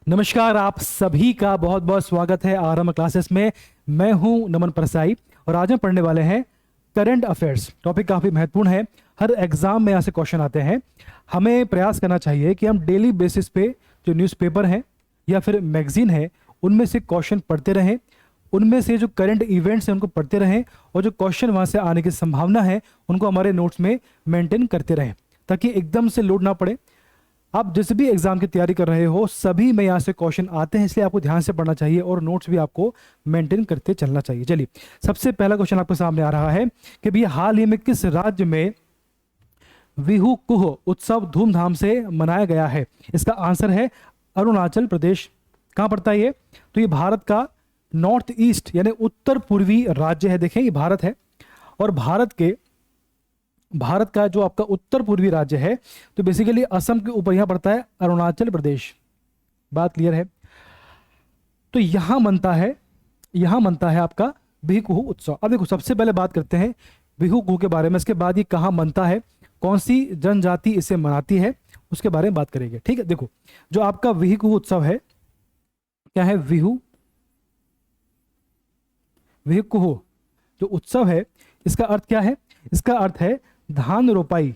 नमस्कार, आप सभी का बहुत बहुत स्वागत है आरएम क्लासेस में। मैं हूं नमन परसाई और आज हम पढ़ने वाले हैं करंट अफेयर्स। टॉपिक काफ़ी महत्वपूर्ण है, हर एग्जाम में यहाँ से क्वेश्चन आते हैं। हमें प्रयास करना चाहिए कि हम डेली बेसिस पे जो न्यूज़पेपर हैं या फिर मैगजीन है उनमें से क्वेश्चन पढ़ते रहें, उनमें से जो करंट इवेंट्स हैं उनको पढ़ते रहें और जो क्वेश्चन वहाँ से आने की संभावना है उनको हमारे नोट्स में मेंटेन करते रहें, ताकि एकदम से लोड ना पड़े। आप जिस भी एग्जाम की तैयारी कर रहे हो सभी में यहाँ से क्वेश्चन आते हैं, इसलिए आपको ध्यान से पढ़ना चाहिए और नोट्स भी आपको मेंटेन करते चलना चाहिए। चलिए, सबसे पहला क्वेश्चन आपके सामने आ रहा है कि भैया हाल ही में किस राज्य में बिहू कुह उत्सव धूमधाम से मनाया गया है? इसका आंसर है अरुणाचल प्रदेश। कहाँ पड़ता है ये? तो ये भारत का नॉर्थ ईस्ट यानी उत्तर पूर्वी राज्य है। देखें, ये भारत है और भारत का जो आपका उत्तर पूर्वी राज्य है तो बेसिकली असम के ऊपर यहां पड़ता है अरुणाचल प्रदेश। बात क्लियर है? तो यहां मनता है आपका बिहू उत्सव। अब देखो, सबसे पहले बात करते हैं बिहू के बारे में, इसके बाद ये कहां मनता है, कौन सी जनजाति इसे मनाती है, उसके बारे में बात करेंगे। ठीक है, देखो जो आपका बिहू उत्सव है, क्या है? बिहू जो उत्सव है इसका अर्थ क्या है? इसका अर्थ है धान रोपाई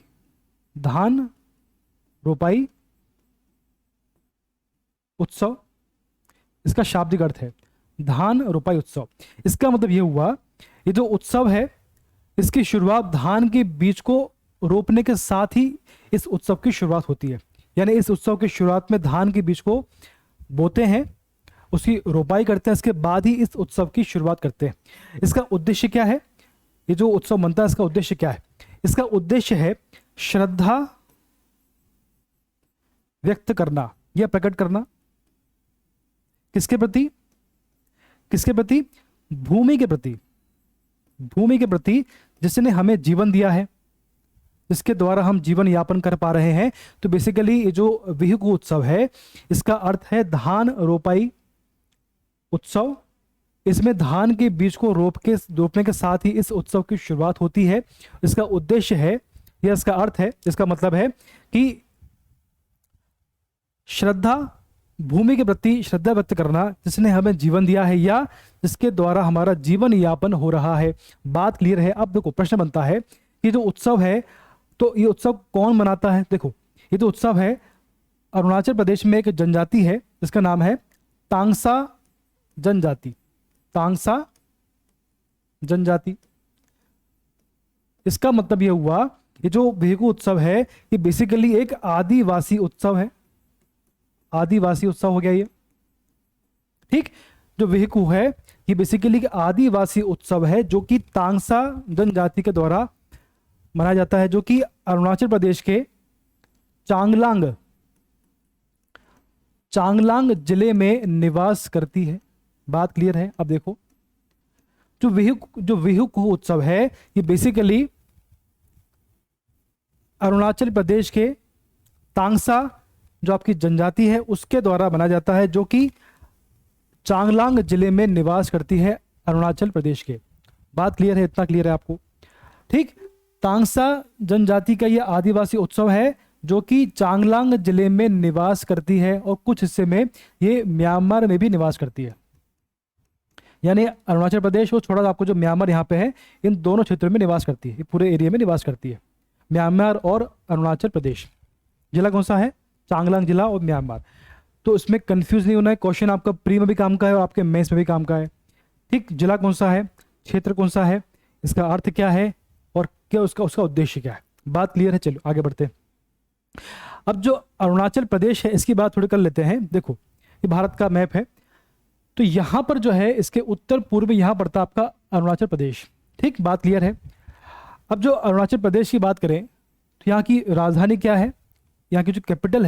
उत्सव। इसका शाब्दिक अर्थ है धान रोपाई उत्सव। इसका मतलब यह हुआ, ये जो उत्सव है इसकी शुरुआत धान के बीज को रोपने के साथ ही इस उत्सव की शुरुआत होती है। यानी इस उत्सव की शुरुआत में धान के बीज को बोते हैं, उसकी रोपाई करते हैं, इसके बाद ही इस उत्सव की शुरुआत करते हैं। इसका उद्देश्य क्या है? ये जो उत्सव मनता है इसका उद्देश्य क्या है? इसका उद्देश्य है श्रद्धा व्यक्त करना या प्रकट करना। किसके प्रति? भूमि के प्रति जिसने हमें जीवन दिया है, जिसके द्वारा हम जीवन यापन कर पा रहे हैं। तो बेसिकली ये जो बिहू उत्सव है इसका अर्थ है धान रोपाई उत्सव। इसमें धान के बीज को रोपने के साथ ही इस उत्सव की शुरुआत होती है। इसका उद्देश्य है या इसका अर्थ है, इसका मतलब है कि भूमि के प्रति श्रद्धा व्यक्त करना, जिसने हमें जीवन दिया है या जिसके द्वारा हमारा जीवन यापन हो रहा है। बात क्लियर है? अब देखो, प्रश्न बनता है कि जो उत्सव है तो ये उत्सव कौन मनाता है? देखो, ये जो उत्सव है अरुणाचल प्रदेश में एक जनजाति है जिसका नाम है तांगसा जनजाति। इसका मतलब यह हुआ, ये जो बिहू उत्सव है ये बेसिकली एक आदिवासी उत्सव है। आदिवासी उत्सव हो गया ये। ठीक, जो बिहू है ये बेसिकली एक आदिवासी उत्सव है जो कि तांगसा जनजाति के द्वारा मनाया जाता है, जो कि अरुणाचल प्रदेश के चांगलांग जिले में निवास करती है। बात क्लियर है? अब देखो, जो बिहू उत्सव है ये बेसिकली अरुणाचल प्रदेश के तांगसा जो आपकी जनजाति है उसके द्वारा मनाया जाता है, जो कि चांगलांग जिले में निवास करती है अरुणाचल प्रदेश के। बात क्लियर है? इतना क्लियर है आपको? ठीक, तांगसा जनजाति का यह आदिवासी उत्सव है जो कि चांगलांग जिले में निवास करती है और कुछ हिस्से में ये म्यांमार में भी निवास करती है। यानी अरुणाचल प्रदेश वो छोड़ा, आपको जो म्यांमार यहाँ पे है, इन दोनों क्षेत्रों में निवास करती है, पूरे एरिया में निवास करती है। म्यांमार और अरुणाचल प्रदेश। जिला कौन सा है? चांगलांग जिला और म्यांमार। तो इसमें कंफ्यूज नहीं होना है, क्वेश्चन आपका प्री में भी काम का है और आपके मेंस में भी काम का है। ठीक, जिला कौन सा है, क्षेत्र कौन सा है, इसका अर्थ क्या है और क्या उसका उद्देश्य क्या है। बात क्लियर है? चलो आगे बढ़ते हैं। अब जो अरुणाचल प्रदेश है इसकी बात थोड़ी कर लेते हैं। देखो, ये भारत का मैप है, तो यहां पर जो है इसके उत्तर पूर्व यहां पड़ता आपका अरुणाचल प्रदेश। ठीक, बात क्लियर है? अब जो अरुणाचल प्रदेश की बात करें तो यहाँ की राजधानी क्या है? यहाँ की जो कैपिटल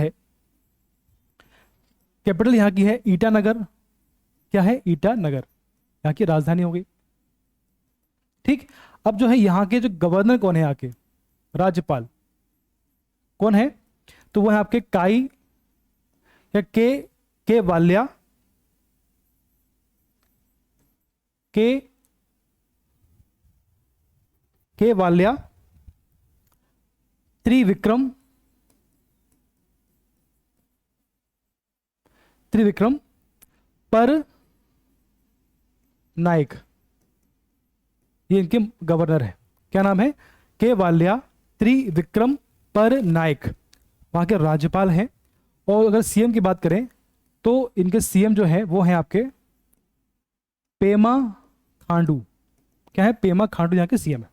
यहाँ की है ईटानगर। क्या है? ईटानगर यहाँ की राजधानी हो गई। ठीक, अब जो है यहाँ के जो गवर्नर कौन है, यहाँ के राज्यपाल कौन है? तो वो है आपके काई या के वाल्या के वाल्या त्रिविक्रम त्रिविक्रम पर नाइक, ये इनके गवर्नर है। क्या नाम है? केवाल्या त्रिविक्रम पर नाइक, वहां के राज्यपाल हैं। और अगर सीएम की बात करें तो इनके सीएम जो है वो हैं आपके पेमा खांडू। क्या है? पेमा खांडू यहाँ के सीएम है।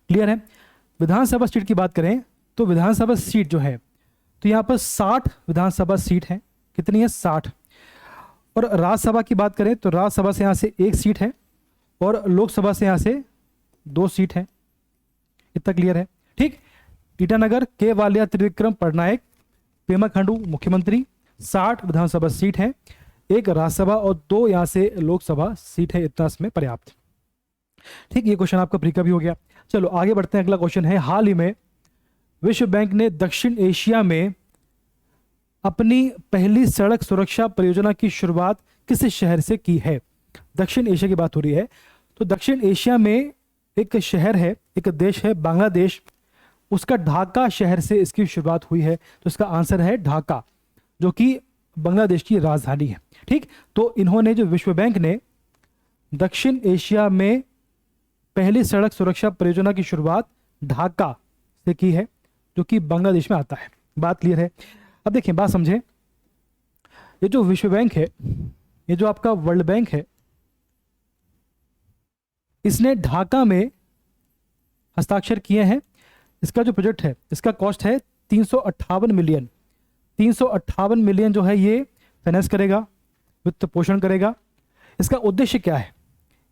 क्लियर है? विधानसभा सीट की बात करें तो विधानसभा सीट जो है तो यहाँ पर 60 विधानसभा सीट है। कितनी है? 60। और राज्यसभा की बात करें तो राज्यसभा से यहाँ से 1 सीट है और लोकसभा से यहाँ से 2 सीट है। इतना क्लियर है? ठीक। ईटानगर केवाल्या त्रिविक्रम पटनायक पेमा खांडू मुख्यमंत्री, 60 विधानसभा सीट है, 1 राज्यसभा और 2 यहाँ से लोकसभा सीट है। इतना इसमें पर्याप्त। ठीक, ये क्वेश्चन आपका प्री का भी हो गया। चलो आगे बढ़ते हैं। अगला क्वेश्चन है, हाल ही में विश्व बैंक ने दक्षिण एशिया में अपनी पहली सड़क सुरक्षा परियोजना की शुरुआत किस शहर से की है? दक्षिण एशिया की बात हो रही है तो दक्षिण एशिया में एक शहर है, एक देश है बांग्लादेश, उसका ढाका शहर से इसकी शुरुआत हुई है। तो इसका आंसर है ढाका, जो कि बांग्लादेश की राजधानी है। ठीक, तो इन्होंने जो विश्व बैंक ने दक्षिण एशिया में पहली सड़क सुरक्षा परियोजना की शुरुआत ढाका से की है, जो कि बांग्लादेश में आता है। बात क्लियर है? अब देखिए, बात समझें। ये जो विश्व बैंक है, ये जो आपका वर्ल्ड बैंक है, इसने ढाका में हस्ताक्षर किए हैं। इसका जो प्रोजेक्ट है, इसका कॉस्ट है 358 मिलियन। 358 मिलियन जो है ये फाइनेंस करेगा, वित्त पोषण करेगा। इसका उद्देश्य क्या है?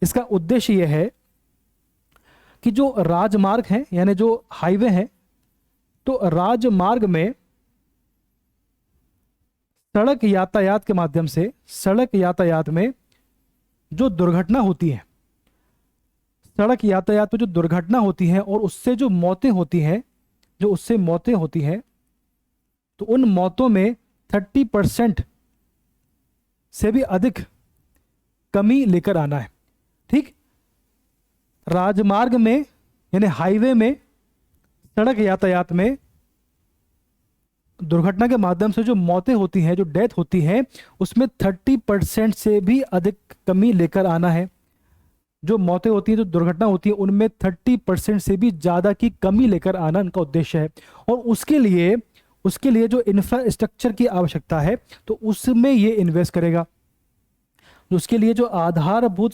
इसका उद्देश्य यह है कि जो राजमार्ग है, यानी जो हाईवे है, तो राजमार्ग में सड़क यातायात के माध्यम से, सड़क यातायात में जो दुर्घटना होती है, सड़क यातायात में जो दुर्घटना होती है और उससे जो मौतें होती हैं, जो उससे मौतें होती हैं, तो उन मौतों में 30% से भी अधिक कमी लेकर आना है। ठीक, राजमार्ग में यानी हाईवे में, सड़क यातायात में दुर्घटना के माध्यम से जो मौतें होती हैं, जो डेथ होती है, उसमें 30% से भी अधिक कमी लेकर आना है। जो मौतें होती हैं, जो दुर्घटना होती है, उनमें 30% से भी ज़्यादा की कमी लेकर आना इनका उद्देश्य है। और उसके लिए जो इंफ्रास्ट्रक्चर की आवश्यकता है, तो उसमें ये इन्वेस्ट करेगा। उसके लिए जो आधारभूत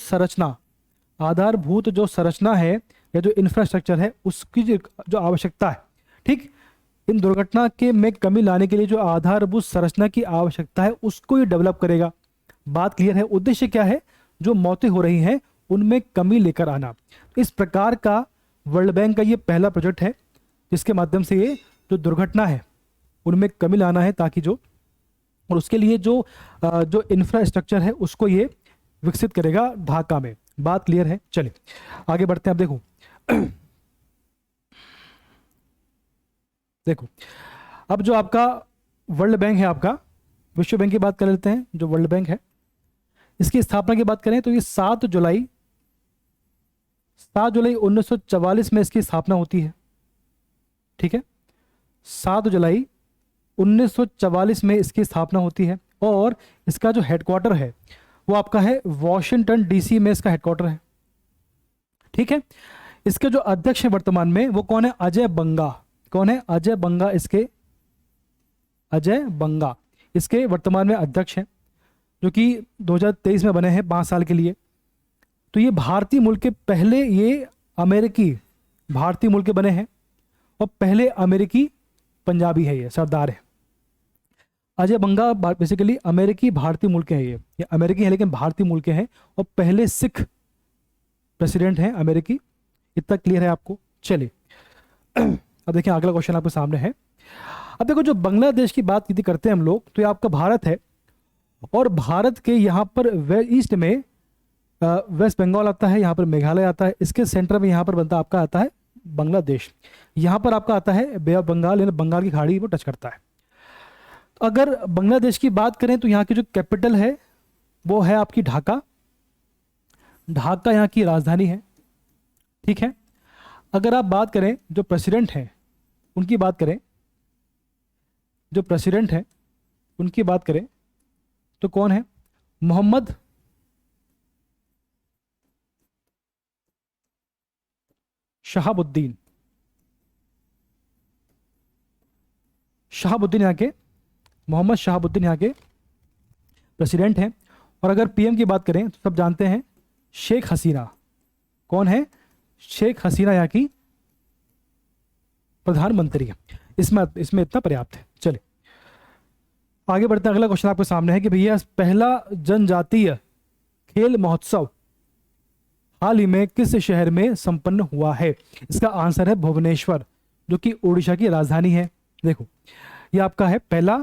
जो संरचना है या जो इंफ्रास्ट्रक्चर है, उसकी जो आवश्यकता है। ठीक, इन दुर्घटना के में कमी लाने के लिए जो आधारभूत संरचना की आवश्यकता है, उसको ये डेवलप करेगा। बात क्लियर है? उद्देश्य क्या है? जो मौतें हो रही हैं उनमें कमी लेकर आना। इस प्रकार का वर्ल्ड बैंक का ये पहला प्रोजेक्ट है, जिसके माध्यम से ये जो दुर्घटना है उनमें कमी लाना है, ताकि जो, और उसके लिए जो इंफ्रास्ट्रक्चर है उसको ये विकसित करेगा ढाका में। बात क्लियर है? चलिए आगे बढ़ते हैं। अब देखो, अब जो आपका वर्ल्ड बैंक है, आपका विश्व बैंक की बात कर लेते हैं। जो वर्ल्ड बैंक है, इसकी स्थापना की बात करें तो ये 7 जुलाई 1944 में इसकी स्थापना होती है। ठीक है, 7 जुलाई 1944 में इसकी स्थापना होती है। और इसका जो हेडक्वार्टर है वो आपका है वॉशिंगटन डीसी में, इसका हेडक्वार्टर है। ठीक है, इसके जो अध्यक्ष हैं वर्तमान में, वो कौन है? अजय बंगा। कौन है? अजय बंगा। अजय बंगा इसके वर्तमान में अध्यक्ष हैं, जो कि 2023 में बने हैं 5 साल के लिए। तो ये भारतीय मूल के पहले, ये अमेरिकी भारतीय मूल के बने हैं और पहले अमेरिकी पंजाबी है, ये सरदार है। अजय बंगा बेसिकली अमेरिकी भारतीय मूल के हैं। ये अमेरिकी है लेकिन भारतीय मूल के हैं, और पहले सिख प्रेसिडेंट हैं अमेरिकी। इतना क्लियर है आपको? चलिए अब देखिए, अगला क्वेश्चन आपके सामने है। अब देखो, जो बांग्लादेश की बात यदि करते हैं हम लोग, तो ये आपका भारत है, और भारत के यहाँ पर ईस्ट में वेस्ट बंगाल आता है, यहाँ पर मेघालय आता है, इसके सेंटर में यहाँ पर बनता आपका आता है बांग्लादेश। यहाँ पर आपका आता है बे ऑफ बंगाल, यानी बंगाल की खाड़ी वो टच करता है। तो अगर बांग्लादेश की बात करें तो यहाँ की जो कैपिटल है वो है आपकी ढाका। ढाका यहाँ की राजधानी है। ठीक है, अगर आप बात करें जो प्रेसिडेंट हैं उनकी बात करें, जो प्रेसिडेंट है उनकी बात करें तो कौन है? मोहम्मद शहाबुद्दीन। शहाबुद्दीन यहाँ के, मोहम्मद शहाबुद्दीन यहाँ के प्रेसिडेंट हैं। और अगर पीएम की बात करें तो सब जानते हैं शेख हसीना। कौन है? शेख हसीना यहाँ की प्रधानमंत्री है। इसमें इसमें इतना पर्याप्त है। चलिए आगे बढ़ते हैं। अगला क्वेश्चन आपके सामने है कि भैया पहला जनजातीय खेल महोत्सव हाल ही में किस शहर में संपन्न हुआ है? इसका आंसर है भुवनेश्वर, जो कि उड़ीसा की राजधानी है। देखो ये आपका है पहला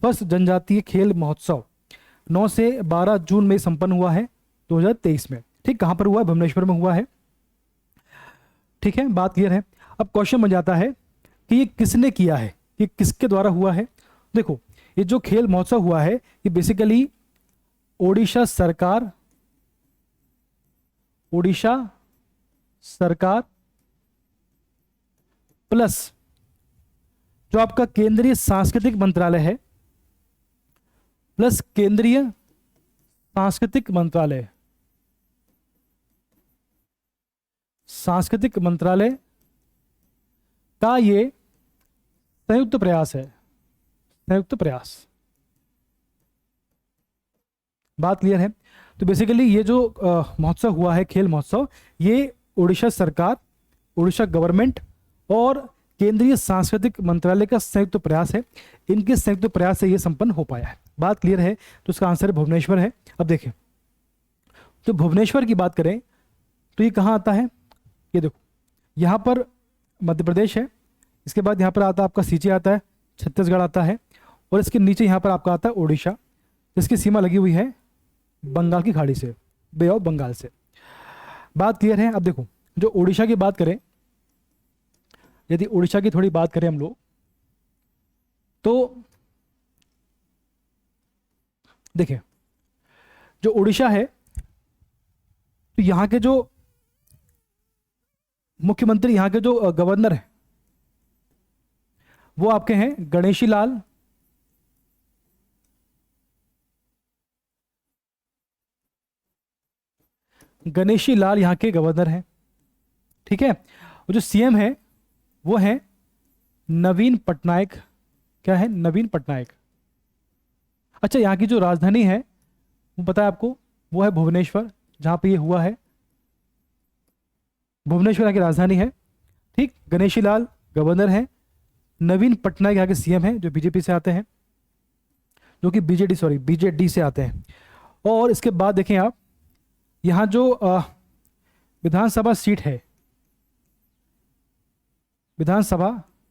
फर्स्ट जनजातीय खेल महोत्सव 9 से 12 जून में संपन्न हुआ है 2023 में। ठीक, कहां पर हुआ है? भुवनेश्वर में हुआ है। ठीक है, बात क्लियर है। अब क्वेश्चन बन जाता है कि ये किसने किया है, ये किसके द्वारा हुआ है? देखो ये जो खेल महोत्सव हुआ है ये बेसिकली ओडिशा सरकार प्लस जो आपका केंद्रीय सांस्कृतिक मंत्रालय है, प्लस केंद्रीय सांस्कृतिक मंत्रालय का ये संयुक्त प्रयास है। संयुक्त प्रयास, बात क्लियर है। तो बेसिकली ये जो महोत्सव हुआ है, खेल महोत्सव, ये उड़ीसा सरकार, उड़ीसा गवर्नमेंट और केंद्रीय सांस्कृतिक मंत्रालय का संयुक्त प्रयास है। इनके संयुक्त प्रयास से ये संपन्न हो पाया है। बात क्लियर है। तो इसका आंसर भुवनेश्वर है। अब देखें तो भुवनेश्वर की बात करें तो ये कहाँ आता है? ये देखो यहाँ पर मध्य प्रदेश है, इसके बाद यहाँ पर आता है आपका सीचे आता है, छत्तीसगढ़ आता है, और इसके नीचे यहाँ पर आपका आता है उड़ीसा, जिसकी सीमा लगी हुई है बंगाल की खाड़ी से, बे ऑफ बंगाल से। बात क्लियर है। अब देखो जो उड़ीसा की बात करें, यदि उड़ीसा की थोड़ी बात करें हम लोग तो देखिए जो उड़ीसा है तो यहाँ के जो मुख्यमंत्री, यहाँ के जो गवर्नर है वो आपके हैं गणेशी लाल यहाँ के गवर्नर हैं। ठीक है, और जो सीएम है वो है नवीन पटनायक। क्या है? नवीन पटनायक। अच्छा, यहाँ की जो राजधानी है वो पता है आपको, वो है भुवनेश्वर, जहां पे ये हुआ है। भुवनेश्वर यहाँ की राजधानी है। ठीक, गणेशी लाल गवर्नर हैं, नवीन पटनायक यहाँ के सीएम हैं, जो बीजेपी से आते हैं, जो कि बीजेडी से आते हैं। और इसके बाद देखें आप, यहाँ जो विधानसभा सीट है, विधानसभा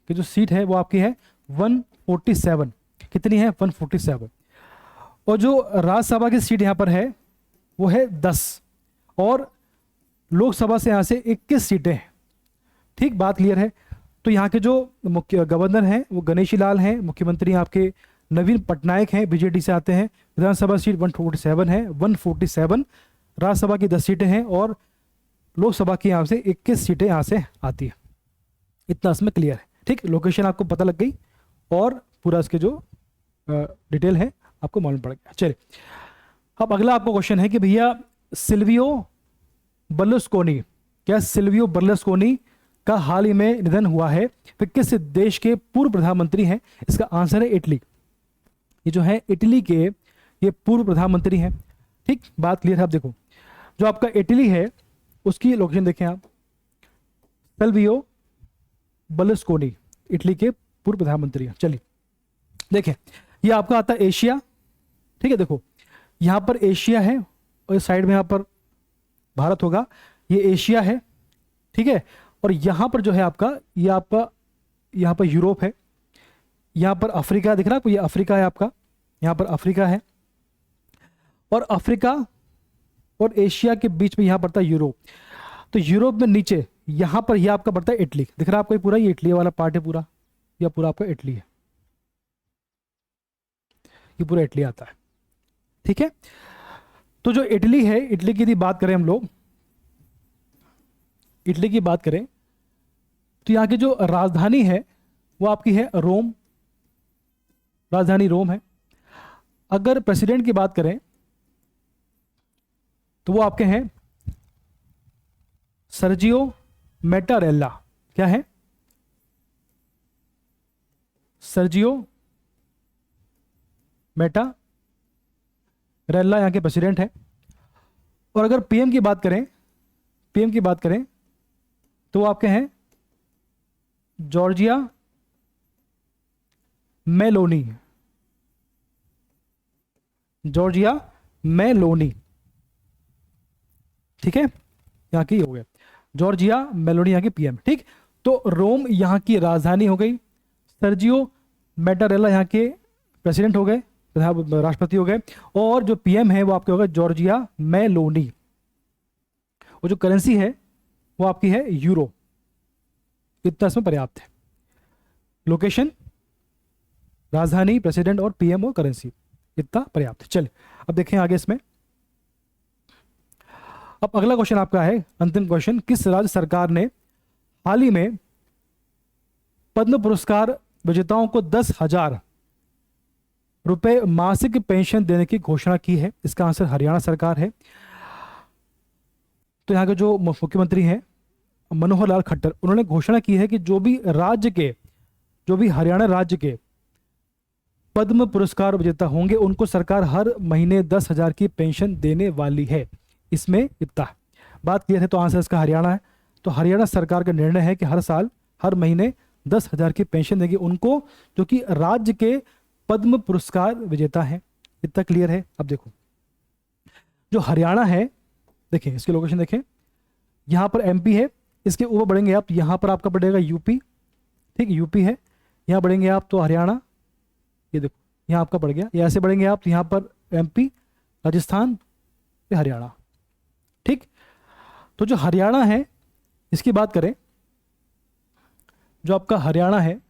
की जो सीट है वो आपकी है 147। कितनी है? 147। और जो राज्यसभा की सीट यहाँ पर है वो है 10, और लोकसभा से यहाँ से 21 सीटें हैं। ठीक, बात क्लियर है। तो यहाँ के जो मुख्य गवर्नर हैं वो गणेशी लाल हैं, मुख्यमंत्री आपके नवीन पटनायक हैं, बीजेडी से आते हैं। विधानसभा सीट 147 है, 147। राज्यसभा की 10 सीटें हैं और लोकसभा की यहाँ से 21 सीटें यहाँ से आती है। इतना इसमें क्लियर है। ठीक, लोकेशन आपको पता लग गई और पूरा इसके जो डिटेल है आपको मालूम पड़ गया। चलिए अब अगला आपको क्वेश्चन है कि भैया सिल्वियो बर्लुस्कोनी, क्या सिल्वियो बर्लुस्कोनी का हाल ही में निधन हुआ है? फिर किस देश के पूर्व प्रधानमंत्री हैं? इसका आंसर है इटली। ये जो है इटली के ये पूर्व प्रधानमंत्री हैं। ठीक, बात क्लियर है। अब देखो जो आपका इटली है उसकी लोकेशन देखें आप, सिल्वियो बर्लुस्कोनी इटली के पूर्व प्रधानमंत्री हैं। चलिए देखें, ये आपका आता है एशिया। ठीक है, देखो यहां पर एशिया है और इस साइड में यहां पर भारत होगा, ये एशिया है। ठीक है, और यहां पर जो है आपका, ये आपका यहां पर यूरोप है, यहां पर अफ्रीका दिख रहा है आपको, ये अफ्रीका है आपका, यहां पर अफ्रीका है, और अफ्रीका और एशिया के बीच में यहां पड़ता है यूरोप। तो यूरोप में नीचे यहां पर यह आपका पड़ता है इटली। दिख रहा है आपको ये पूरा, ये इटली वाला पार्ट है पूरा, यह पूरा आपका इटली है, ये पूरा इटली आता है। ठीक है, तो जो इटली है, इटली की यदि बात करें हम लोग, इटली की बात करें तो यहाँ की जो राजधानी है वो आपकी है रोम। राजधानी रोम है। अगर प्रेसिडेंट की बात करें तो वो आपके हैं सर्जियो मैटारेल्ला। क्या है? सर्जियो मैटारेल्ला यहां के प्रेसिडेंट है। और अगर पीएम की बात करें, पीएम की बात करें तो वो आपके हैं जॉर्जिया मेलोनी। जॉर्जिया मेलोनी, ठीक है, यहां की हो गए जॉर्जिया मेलोनी यहां की पीएम। ठीक, तो रोम यहां की राजधानी हो गई, सर्जियो मैटारेला यहां के प्रेसिडेंट हो गए, राष्ट्रपति हो गए, और जो पीएम है वो आपके हो गए जॉर्जिया मेलोनी। वो जो करेंसी है वो आपकी है यूरो। इतना इसमें पर्याप्त है। लोकेशन, राजधानी, प्रेसिडेंट और पीएम और करेंसी, इतना पर्याप्त है। चलिए अब देखें आगे इसमें। अब अगला क्वेश्चन आपका है अंतिम क्वेश्चन, किस राज्य सरकार ने हाल ही में पद्म पुरस्कार विजेताओं को 10,000 रुपए मासिक पेंशन देने की घोषणा की है? इसका आंसर हरियाणा सरकार है। तो यहाँ के जो मुख्यमंत्री हैं मनोहर लाल खट्टर, उन्होंने घोषणा की है कि जो भी हरियाणा राज्य के पद्म पुरस्कार विजेता होंगे उनको सरकार हर महीने 10,000 की पेंशन देने वाली है। इसमें इतना बात क्लियर है, तो आंसर इसका हरियाणा है। तो हरियाणा सरकार का निर्णय है कि हर साल हर महीने 10,000 की पेंशन देगी उनको जो कि राज्य के पद्म पुरस्कार विजेता हैं। इतना क्लियर है। अब देखो जो हरियाणा है, देखें इसकी लोकेशन देखें, यहां पर एमपी है, इसके ऊपर बढ़ेंगे आप, यहां पर आपका पड़ेगा यूपी। ठीक, यूपी है, यहां बढ़ेंगे आप तो हरियाणा, ये देखो यहां आपका पड़ गया। ये ऐसे बढ़ेंगे आप तो यहां पर एमपी, राजस्थान, हरियाणा। ठीक, तो जो हरियाणा है इसकी बात करें, जो आपका हरियाणा है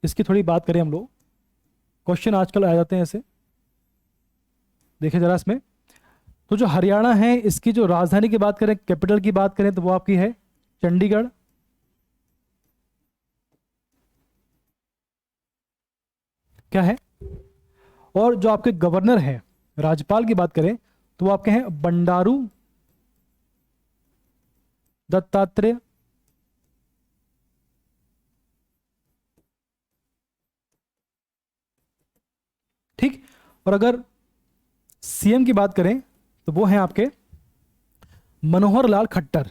इसकी थोड़ी बात करें हम लोग। क्वेश्चन आजकल आ जाते हैं ऐसे, देखें जरा इसमें। तो जो हरियाणा है इसकी जो राजधानी की बात करें, कैपिटल की बात करें तो वो आपकी है चंडीगढ़। क्या है? और जो आपके गवर्नर हैं, राज्यपाल की बात करें तो वो आपके हैं बंडारू दत्तात्रेय। ठीक, और अगर सीएम की बात करें तो वो हैं आपके मनोहर लाल खट्टर।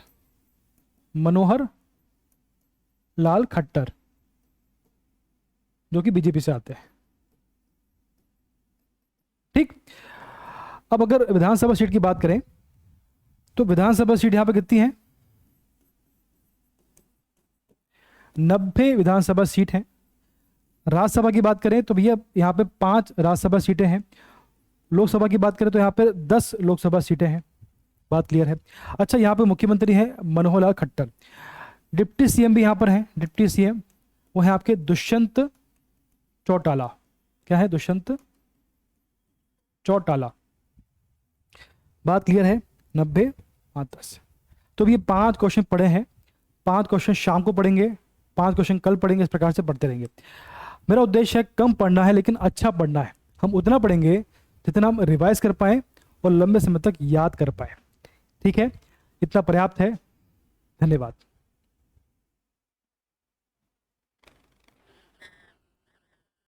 मनोहर लाल खट्टर जो कि बीजेपी से आते हैं। ठीक, अब अगर विधानसभा सीट की बात करें तो विधानसभा सीट यहां पे कितनी है? 90 विधानसभा सीट है। राज्यसभा की बात करें तो भैया यहां पे 5 राज्यसभा सीटें हैं। लोकसभा की बात करें तो यहां पे 10 लोकसभा सीटें हैं। बात क्लियर है। अच्छा, यहां पे मुख्यमंत्री हैं मनोहर लाल खट्टर। डिप्टी सीएम भी यहां पर हैं। डिप्टी सीएम वो है आपके दुष्यंत चौटाला। क्या है? दुष्यंत चौटाला। बात क्लियर है। 90 5 10। तो ये 5 क्वेश्चन पढ़े हैं। 5 क्वेश्चन शाम को पढ़ेंगे, 5 क्वेश्चन कल पढ़ेंगे, इस प्रकार से पढ़ते रहेंगे। मेरा उद्देश्य है कम पढ़ना है लेकिन अच्छा पढ़ना है। हम उतना पढ़ेंगे जितना हम रिवाइज कर पाए और लंबे समय तक याद कर पाए। ठीक है, इतना पर्याप्त है। धन्यवाद।